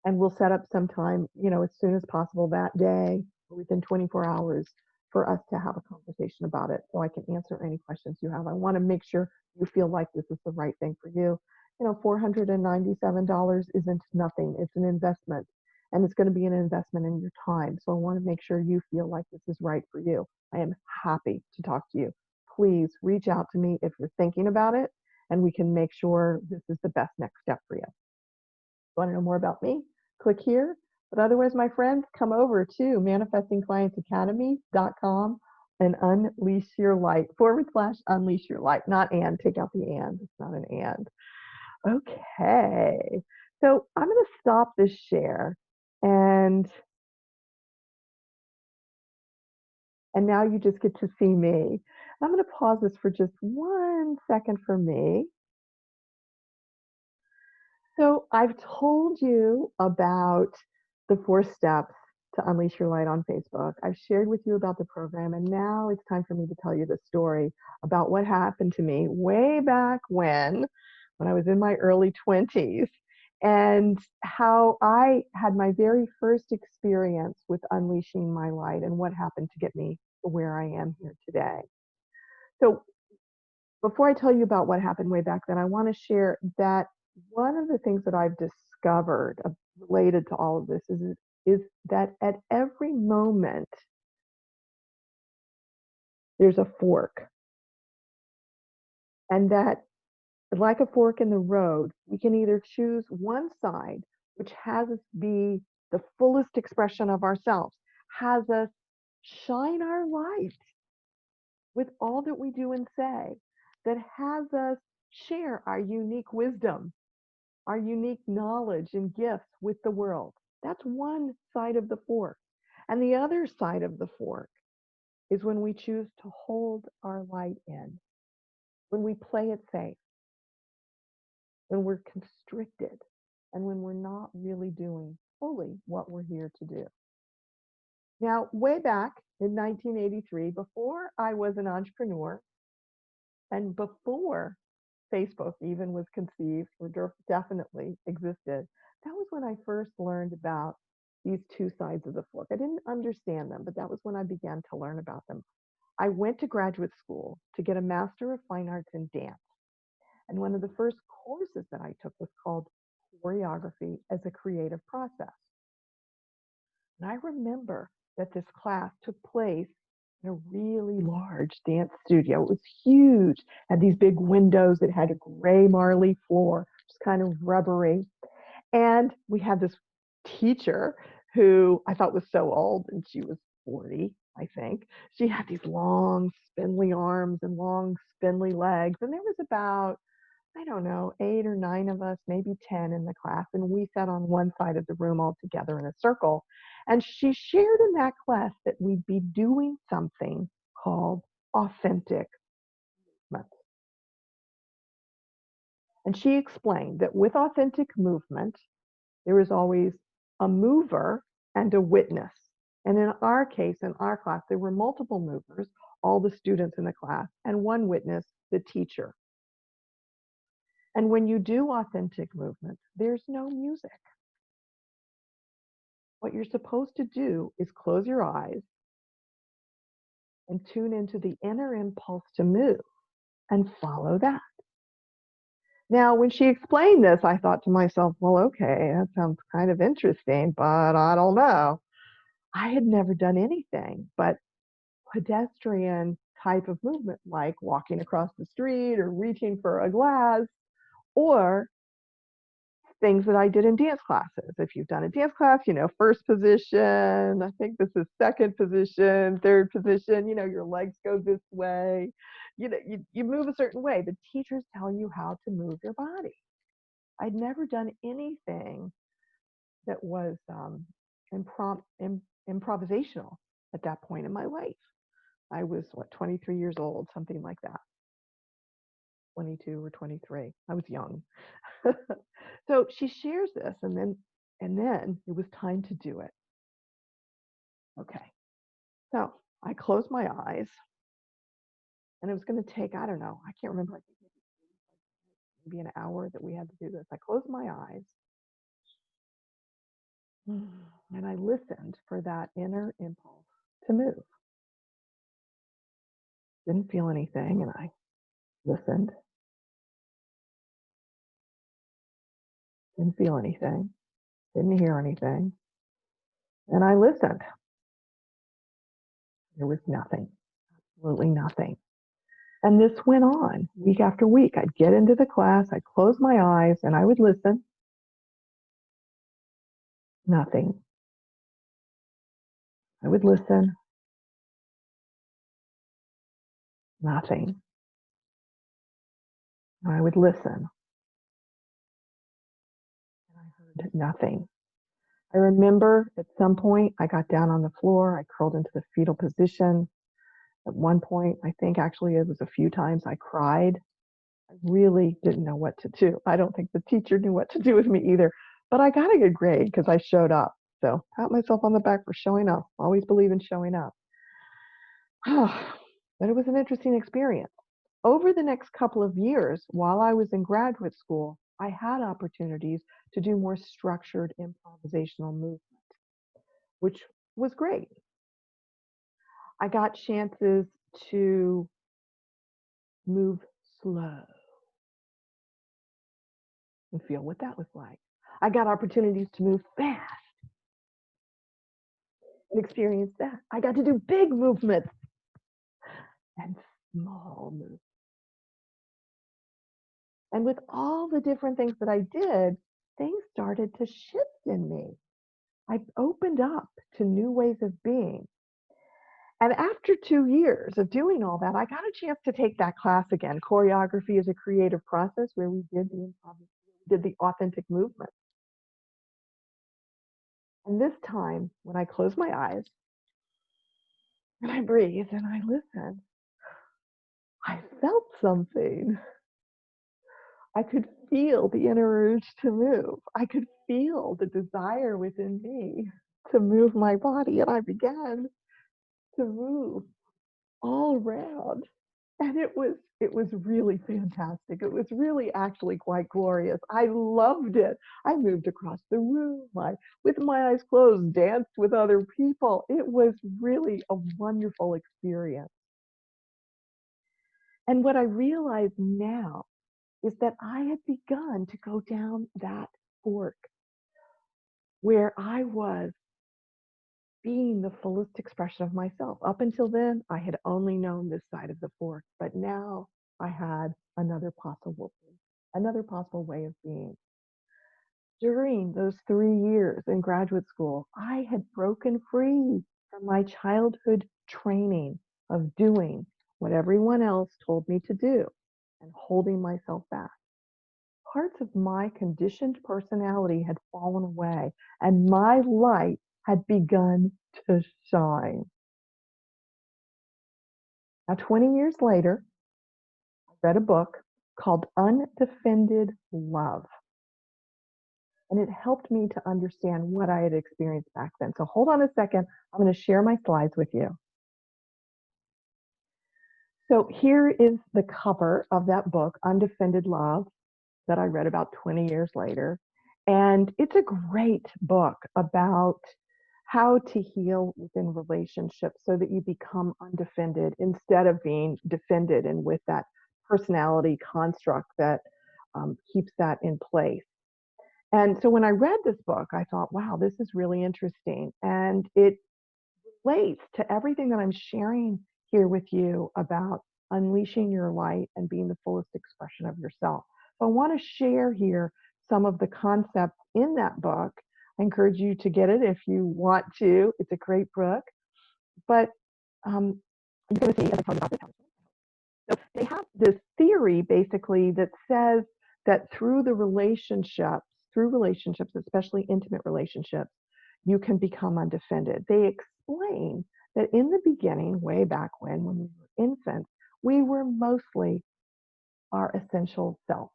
And we'll set up some time, as soon as possible that day or within 24 hours for us to have a conversation about it so I can answer any questions you have. I want to make sure you feel like this is the right thing for you. $497 isn't nothing. It's an investment, and it's going to be an investment in your time. So I want to make sure you feel like this is right for you. I am happy to talk to you. Please reach out to me if you're thinking about it, and we can make sure this is the best next step for you. Want to know more about me? Click here. But otherwise, my friends, come over to manifestingclientsacademy.com and unleash your light, / unleash your light. Not and, take out the and. It's not an and. Okay. So I'm going to stop this share and now you just get to see me. I'm going to pause this for just 1 second for me. So I've told you about the 4 steps to unleash your light on Facebook. I've shared with you about the program, and now it's time for me to tell you the story about what happened to me way back when I was in my early 20s, and how I had my very first experience with unleashing my light and what happened to get me to where I am here today. So before I tell you about what happened way back then, I want to share that one of the things that I've discovered related to all of this is that at every moment there's a fork, and that, like a fork in the road, we can either choose one side, which has us be the fullest expression of ourselves, has us shine our light with all that we do and say, that has us share our unique wisdom, our unique knowledge and gifts with the world. That's one side of the fork. And the other side of the fork is when we choose to hold our light in, when we play it safe, when we're constricted, and when we're not really doing fully what we're here to do. Now, way back in 1983, before I was an entrepreneur, and before Facebook even was conceived or definitely existed, that was when I first learned about these 2 sides of the fork. I didn't understand them, but that was when I began to learn about them. I went to graduate school to get a Master of Fine Arts in dance. And one of the first courses that I took was called Choreography as a Creative Process. And I remember that this class took place in a really large dance studio. It was huge, had these big windows. It had a gray marley floor, just kind of rubbery. And we had this teacher who I thought was so old, and she was 40, I think. She had these long, spindly arms and long, spindly legs. And there was about, I don't know, 8 or 9 of us, maybe 10 in the class. And we sat on one side of the room all together in a circle. And she shared in that class that we'd be doing something called authentic movement. And she explained that with authentic movement, there is always a mover, and a witness. And in our case, in our class, there were multiple movers, all the students in the class, and one witness, the teacher. And when you do authentic movement, there's no music. What you're supposed to do is close your eyes and tune into the inner impulse to move and follow that. Now, when she explained this, I thought to myself, well, okay, that sounds kind of interesting, but I don't know. I had never done anything but pedestrian type of movement, like walking across the street or reaching for a glass, or things that I did in dance classes. If you've done a dance class, first position, I think this is second position, third position, your legs go this way. You move a certain way. The teachers tell you how to move your body. I'd never done anything that was improvisational at that point in my life. I was, 23 years old, something like that. 22 or 23. I was young. So she shares this, and then it was time to do it. Okay. So I closed my eyes, and it was going to take, I don't know, I can't remember, I think maybe an hour that we had to do this. I closed my eyes, and I listened for that inner impulse to move. Didn't feel anything, and I listened. Didn't feel anything. Didn't hear anything. And I listened. There was nothing, absolutely nothing. And this went on week after week. I'd get into the class, I'd close my eyes, and I would listen. Nothing. I would listen. Nothing. I would listen. And I heard nothing. I remember at some point I got down on the floor, I curled into the fetal position. At one point, I think actually it was a few times, I cried. I really didn't know what to do. I don't think the teacher knew what to do with me either, but I got a good grade because I showed up. So pat myself on the back for showing up. Always believe in showing up. But it was an interesting experience. Over the next couple of years, while I was in graduate school, I had opportunities to do more structured improvisational movement, which was great. I got chances to move slow and feel what that was like. I got opportunities to move fast and experience that. I got to do big movements and small movements. And with all the different things that I did, things started to shift in me. I opened up to new ways of being. And after 2 years of doing all that, I got a chance to take that class again. Choreography is a creative process where we did the authentic movement. And this time, when I closed my eyes and I breathed and I listened, I felt something. I could feel the inner urge to move. I could feel the desire within me to move my body, and I began to move all around. And it was really fantastic. It was really actually quite glorious. I loved it. I moved across the room. I, with my eyes closed, danced with other people. It was really a wonderful experience. And what I realize now is that I had begun to go down that fork where I was being the fullest expression of myself. Up until then, I had only known this side of the fork, but now I had another possible way of being. During those 3 years in graduate school, I had broken free from my childhood training of doing what everyone else told me to do and holding myself back. Parts of my conditioned personality had fallen away, and my light had begun to shine. Now, 20 years later, I read a book called Undefended Love. And it helped me to understand what I had experienced back then. So hold on a second. I'm going to share my slides with you. So here is the cover of that book, Undefended Love, that I read about 20 years later. And it's a great book about how to heal within relationships so that you become undefended instead of being defended and with that personality construct that keeps that in place. And so when I read this book, I thought, wow, this is really interesting. And it relates to everything that I'm sharing here with you about unleashing your light and being the fullest expression of yourself. So I want to share here some of the concepts in that book. I encourage you to get it if you want to. It's a great book. But you're going to see as I talk about this. So they have this theory basically that says that through relationships, especially intimate relationships, you can become undefended. They explain that in the beginning, way back when we were infants, we were mostly our essential self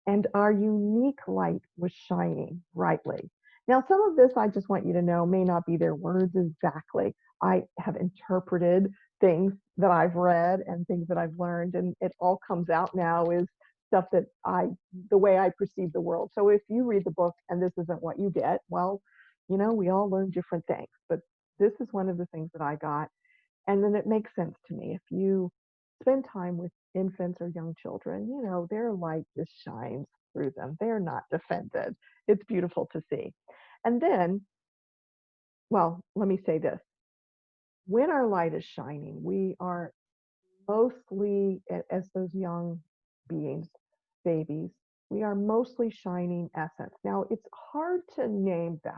and our unique light was shining brightly. Now, some of this I just want you to know may not be their words exactly. I have interpreted things that I've read and things that I've learned, and it all comes out now is stuff that the way I perceive the world. So if you read the book and this isn't what you get, well, we all learn different things, but this is one of the things that I got. And then it makes sense to me. If you spend time with infants or young children, their light just shines through them. They're not defended. It's beautiful to see. And then, well, let me say this. When our light is shining, we are mostly, as those young beings, babies, we are mostly shining essence. Now, it's hard to name that.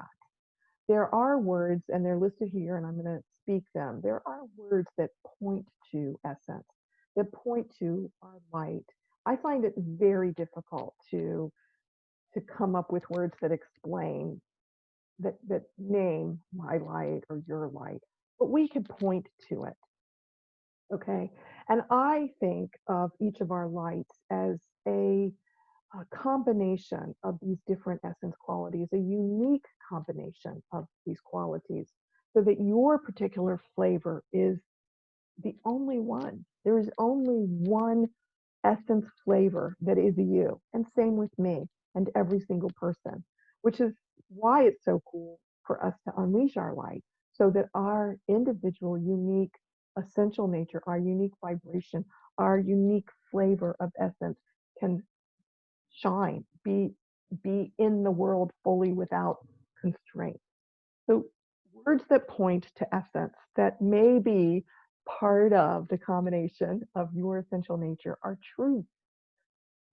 There are words, and they're listed here, and I'm going to speak them. There are words that point to essence, that point to our light. I find it very difficult to come up with words that explain, that name my light or your light, but we can point to it. Okay. And I think of each of our lights as a combination of these different essence qualities, a unique combination of these qualities, so that your particular flavor is the only one. There is only one essence flavor that is you, and same with me and every single person, which is why it's so cool for us to unleash our light so that our individual, unique, essential nature, our unique vibration, our unique flavor of essence can shine, be in the world fully without constraint. So words that point to essence that may be part of the combination of your essential nature are truth,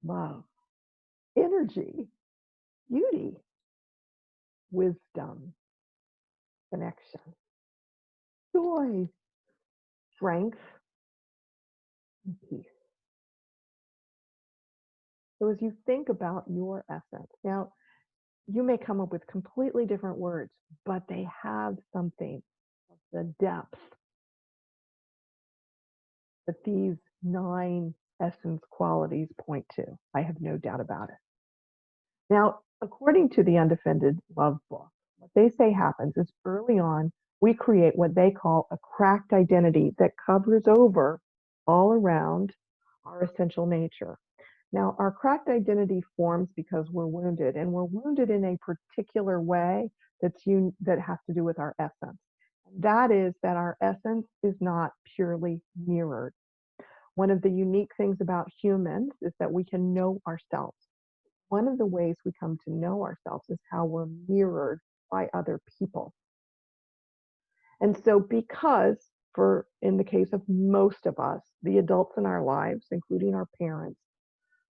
love, energy, beauty, wisdom, connection, joy, strength, and peace. So as you think about your essence, now you may come up with completely different words, but they have something of the depth that these 9 essence qualities point to. I have no doubt about it. Now, according to the Undefended Love book, what they say happens is early on, we create what they call a cracked identity that covers over all around our essential nature. Now, our cracked identity forms because we're wounded, and we're wounded in a particular way that has to do with our essence. That is that our essence is not purely mirrored. One of the unique things about humans is that we can know ourselves. One of the ways we come to know ourselves is how we're mirrored by other people. And so because in the case of most of us, the adults in our lives, including our parents,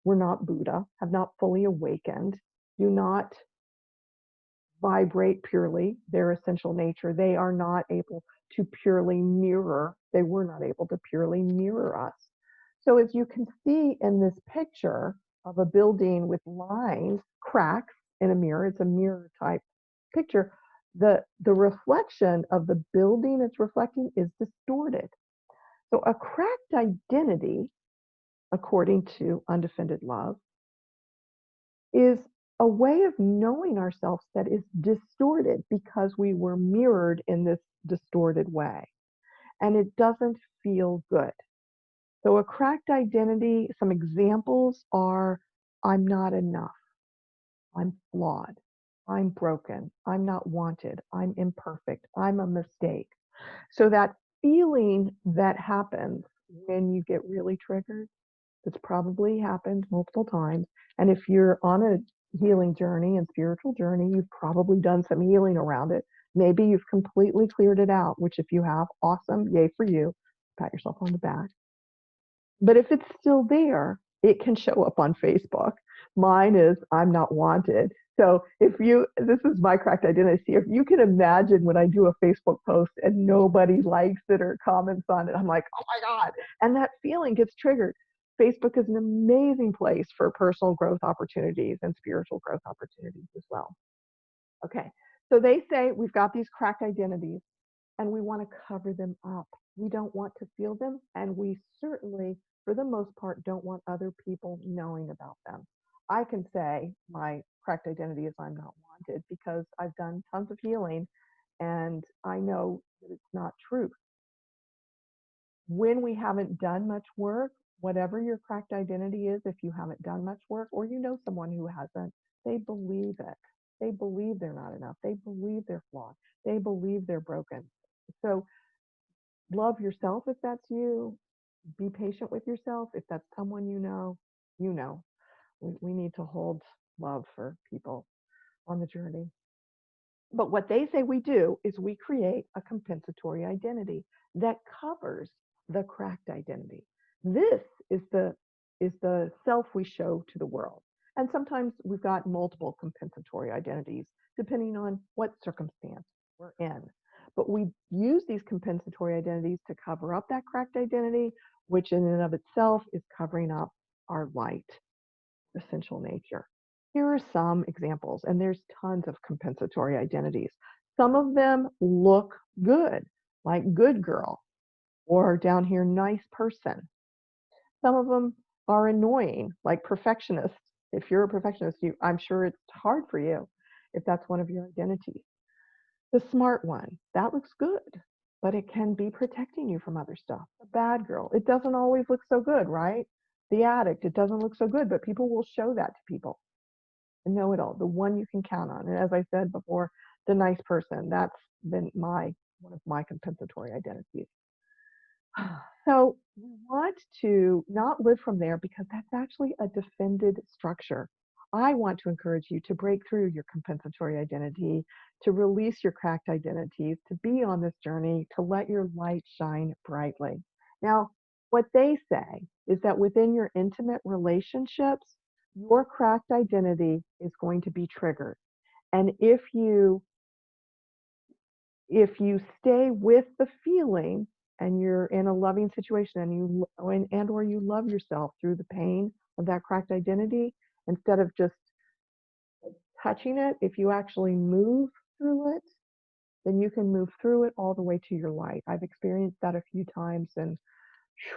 were not Buddha, have not fully awakened, do not vibrate purely their essential nature. They are not able to purely mirror, they were not able to purely mirror us. So as you can see in this picture of a building with lines, cracks in a mirror, it's a mirror type picture, the reflection of the building it's reflecting is distorted. So a cracked identity, according to Undefended Love, is a way of knowing ourselves that is distorted because we were mirrored in this distorted way. And it doesn't feel good. So a cracked identity, some examples are I'm not enough, I'm flawed, I'm broken, I'm not wanted, I'm imperfect, I'm a mistake. So that feeling that happens when you get really triggered, it's probably happened multiple times. And if you're on a healing journey and spiritual journey, you've probably done some healing around it. Maybe you've completely cleared it out, which if you have, awesome, yay for you. Pat yourself on the back. But if it's still there, it can show up on Facebook. Mine is I'm not wanted. So this is my cracked identity. If you can imagine when I do a Facebook post and nobody likes it or comments on it, I'm like, oh my God. And that feeling gets triggered. Facebook is an amazing place for personal growth opportunities and spiritual growth opportunities as well. Okay. So they say we've got these cracked identities and we want to cover them up. We don't want to feel them, and we certainly, for the most part, don't want other people knowing about them. I can say my cracked identity is I'm not wanted because I've done tons of healing and I know that it's not true. When we haven't done much work, whatever your cracked identity is, if you haven't done much work or you know someone who hasn't, they believe it. They believe they're not enough. They believe they're flawed. They believe they're broken. So love yourself if that's you. Be patient with yourself. If that's someone you know, you know. We need to hold love for people on the journey. But what they say we do is we create a compensatory identity that covers the cracked identity. This is the self we show to the world. And sometimes we've got multiple compensatory identities, depending on what circumstance we're in. But we use these compensatory identities to cover up that cracked identity, which in and of itself is covering up our light, essential nature. Here are some examples, and there's tons of compensatory identities. Some of them look good, like good girl, or down here, nice person. Some of them are annoying, like perfectionist. If you're a perfectionist, I'm sure it's hard for you if that's one of your identities. The smart one, that looks good, but it can be protecting you from other stuff. The bad girl, it doesn't always look so good, right? The addict, it doesn't look so good, but people will show that to people. The know-it-all, the one you can count on. And as I said before, the nice person, that's been one of my compensatory identities. So we want to not live from there because that's actually a defended structure. I want to encourage you to break through your compensatory identity, to release your cracked identities, to be on this journey, to let your light shine brightly. Now, what they say is that within your intimate relationships, your cracked identity is going to be triggered. And if you stay with the feeling and you're in a loving situation and or you love yourself through the pain of that cracked identity, instead of just touching it, if you actually move through it, then you can move through it all the way to your light. I've experienced that a few times and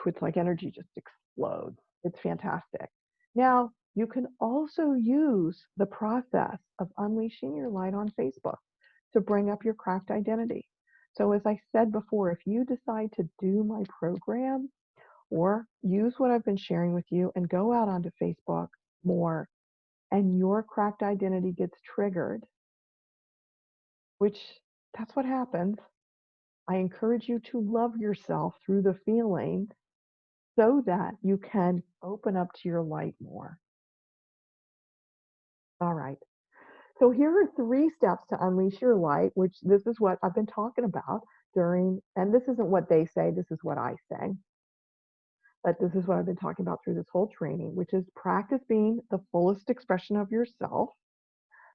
it's like energy just explodes. It's fantastic. Now, you can also use the process of unleashing your light on Facebook to bring up your cracked identity. So as I said before, if you decide to do my program or use what I've been sharing with you and go out onto Facebook more and your cracked identity gets triggered, which that's what happens, I encourage you to love yourself through the feelings so that you can open up to your light more. All right. So here are 3 steps to unleash your light, which this is what I've been talking about and this isn't what they say, this is what I say. But this is what I've been talking about through this whole training, which is practice being the fullest expression of yourself.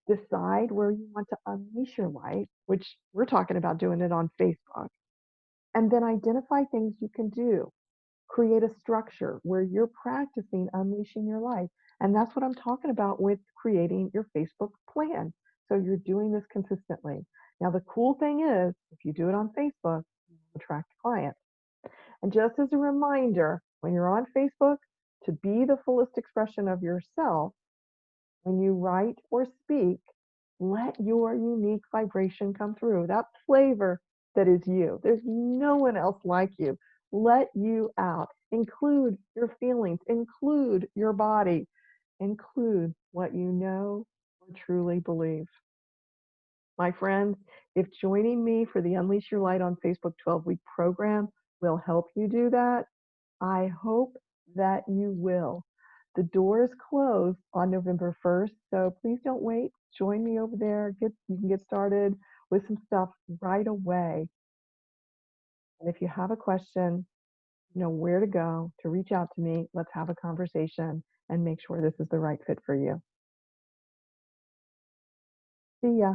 Decide where you want to unleash your light, which we're talking about doing it on Facebook. And then identify things you can do. Create a structure where you're practicing unleashing your light. And that's what I'm talking about with creating your Facebook plan. So you're doing this consistently. Now, the cool thing is, if you do it on Facebook, you attract clients. And just as a reminder, when you're on Facebook, to be the fullest expression of yourself, When you write or speak, let your unique vibration come through, that flavor that is you. There's no one else like you. Let you out. Include your feelings, include your body, include what you know or truly believe. My friends, if joining me for the Unleash Your Light on Facebook 12-week program will help you do that, I hope that you will. The doors close on November 1st, so please don't wait. Join me over there. You can get started with some stuff right away. And if you have a question, you know where to go to reach out to me. Let's have a conversation and make sure this is the right fit for you. See ya.